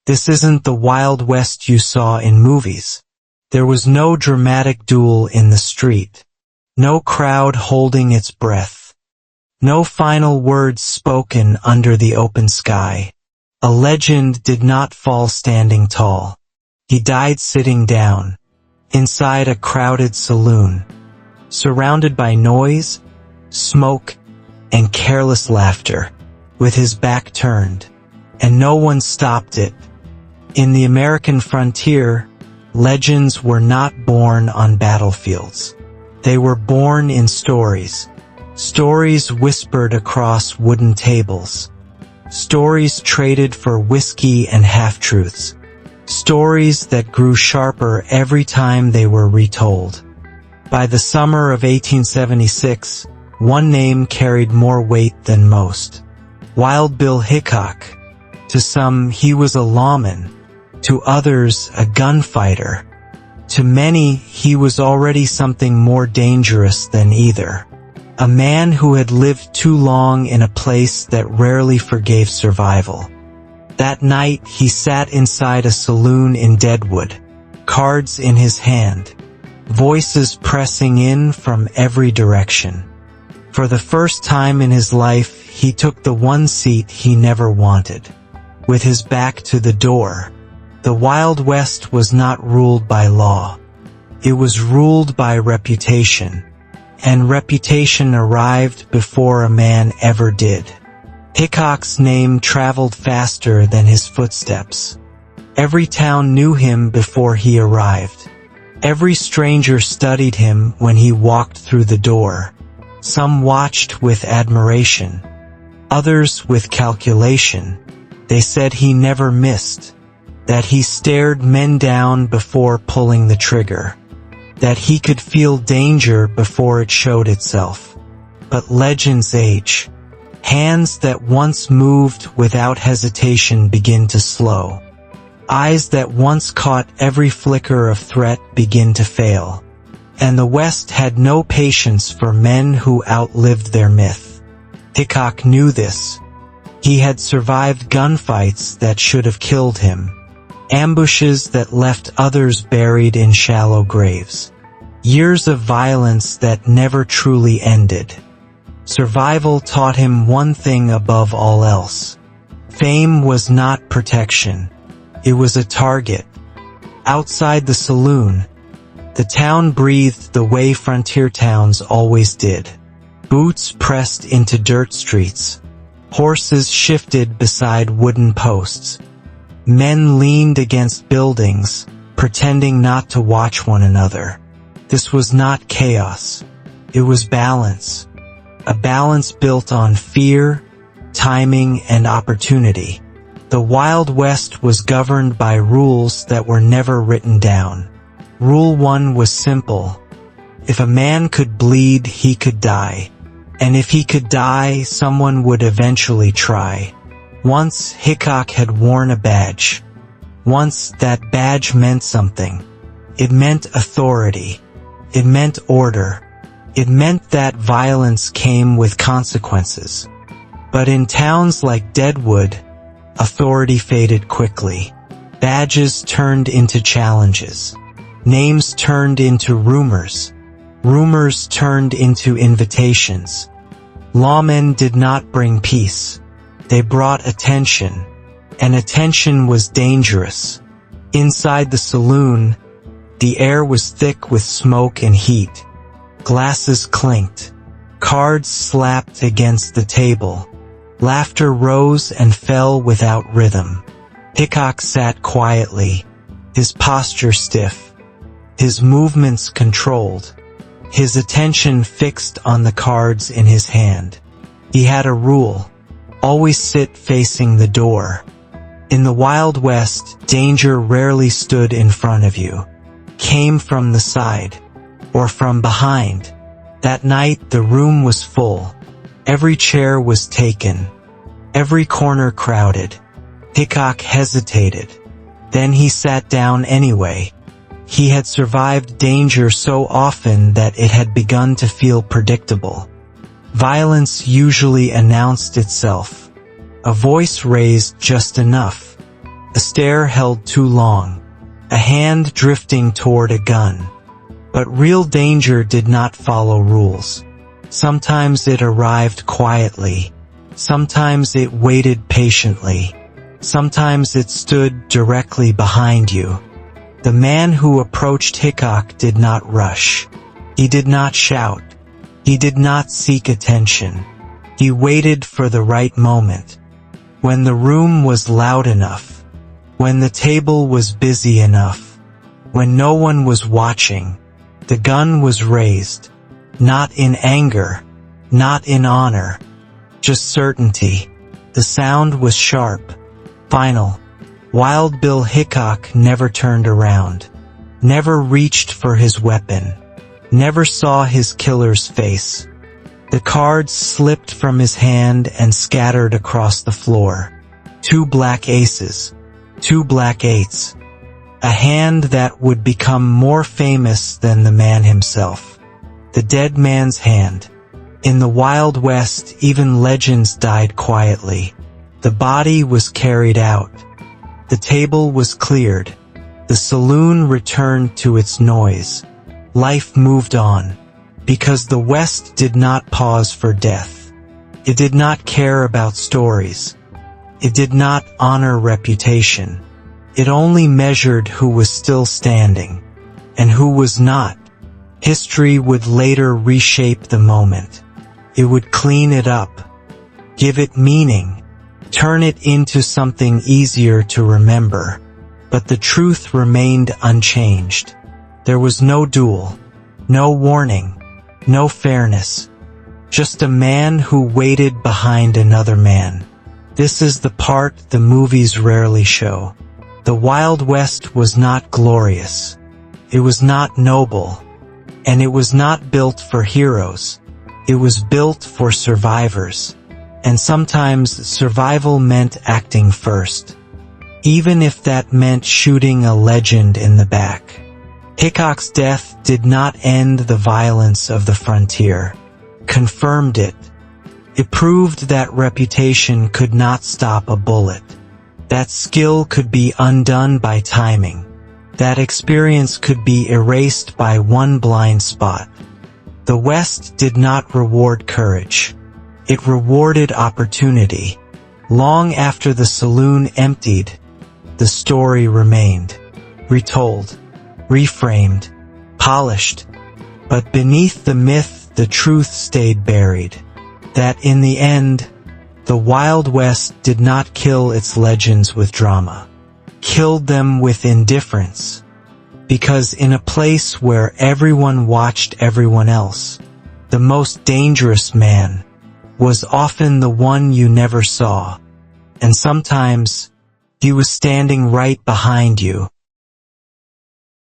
This isn't the Wild West you saw in movies. There was no dramatic duel in the street. No crowd holding its breath. No final words spoken under the open sky. A legend did not fall standing tall. He died sitting down, inside a crowded saloon, surrounded by noise, smoke, and careless laughter, with his back turned, and no one stopped it. In the American frontier, legends were not born on battlefields. They were born in stories. Stories whispered across wooden tables. Stories traded for whiskey and half-truths. Stories that grew sharper every time they were retold. By the summer of 1876, one name carried more weight than most. Wild Bill Hickok. To some, he was a lawman. To others, a gunfighter. To many, he was already something more dangerous than either. A man who had lived too long in a place that rarely forgave survival. That night, he sat inside a saloon in Deadwood, cards in his hand, voices pressing in from every direction. For the first time in his life, he took the one seat he never wanted. With his back to the door, the Wild West was not ruled by law. It was ruled by reputation. And reputation arrived before a man ever did. Hickok's name traveled faster than his footsteps. Every town knew him before he arrived. Every stranger studied him when he walked through the door. Some watched with admiration, others with calculation. They said he never missed, that he stared men down before pulling the trigger, that he could feel danger before it showed itself. But legends age. Hands that once moved without hesitation begin to slow. Eyes that once caught every flicker of threat begin to fail. And the West had no patience for men who outlived their myth. Hickok knew this. He had survived gunfights that should have killed him. Ambushes that left others buried in shallow graves. Years of violence that never truly ended. Survival taught him one thing above all else. Fame was not protection. It was a target. Outside the saloon, the town breathed the way frontier towns always did. Boots pressed into dirt streets. Horses shifted beside wooden posts. Men leaned against buildings, pretending not to watch one another. This was not chaos. It was balance. A balance built on fear, timing, and opportunity. The Wild West was governed by rules that were never written down. Rule 1 was simple. If a man could bleed, he could die. And if he could die, someone would eventually try. Once Hickok had worn a badge. Once that badge meant something. It meant authority. It meant order. It meant that violence came with consequences. But in towns like Deadwood, authority faded quickly. Badges turned into challenges. Names turned into rumors. Rumors turned into invitations. Lawmen did not bring peace. They brought attention. And attention was dangerous. Inside the saloon, the air was thick with smoke and heat. Glasses clinked. Cards slapped against the table. Laughter rose and fell without rhythm. Hickok sat quietly, his posture stiff, his movements controlled, his attention fixed on the cards in his hand. He had a rule: always sit facing the door. In the Wild West, danger rarely stood in front of you. Came from the side, or from behind. That night the room was full. Every chair was taken. Every corner crowded. Hickok hesitated. Then he sat down anyway. He had survived danger so often that it had begun to feel predictable. Violence usually announced itself. A voice raised just enough. a stare held too long, a hand drifting toward a gun. But real danger did not follow rules. Sometimes it arrived quietly. Sometimes it waited patiently. Sometimes it stood directly behind you. The man who approached Hickok did not rush. He did not shout. He did not seek attention. He waited for the right moment. When the room was loud enough. When the table was busy enough. When no one was watching. The gun was raised. Not in anger. Not in honor. Just certainty. The sound was sharp. Final. Wild Bill Hickok never turned around. Never reached for his weapon. Never saw his killer's face. The cards slipped from his hand and scattered across the floor. 2 black aces. 2 black eights. A hand that would become more famous than the man himself. The dead man's hand. In the Wild West, even legends died quietly. The body was carried out. The table was cleared. The saloon returned to its noise. Life moved on. Because the West did not pause for death. It did not care about stories. It did not honor reputation. It only measured who was still standing, and who was not. History would later reshape the moment. It would clean it up, give it meaning, turn it into something easier to remember. But the truth remained unchanged. There was no duel, no warning, no fairness. Just a man who waited behind another man. This is the part the movies rarely show. The Wild West was not glorious. It was not noble. And it was not built for heroes. It was built for survivors. And sometimes survival meant acting first. Even if that meant shooting a legend in the back. Hickok's death did not end the violence of the frontier. Confirmed it. It proved that reputation could not stop a bullet. That skill could be undone by timing. That experience could be erased by one blind spot. The West did not reward courage. It rewarded opportunity. Long after the saloon emptied, the story remained. Retold, reframed, polished. But beneath the myth, the truth stayed buried. That in the end, the Wild West did not kill its legends with drama. Killed them with indifference. Because in a place where everyone watched everyone else, the most dangerous man was often the one you never saw. And sometimes, he was standing right behind you,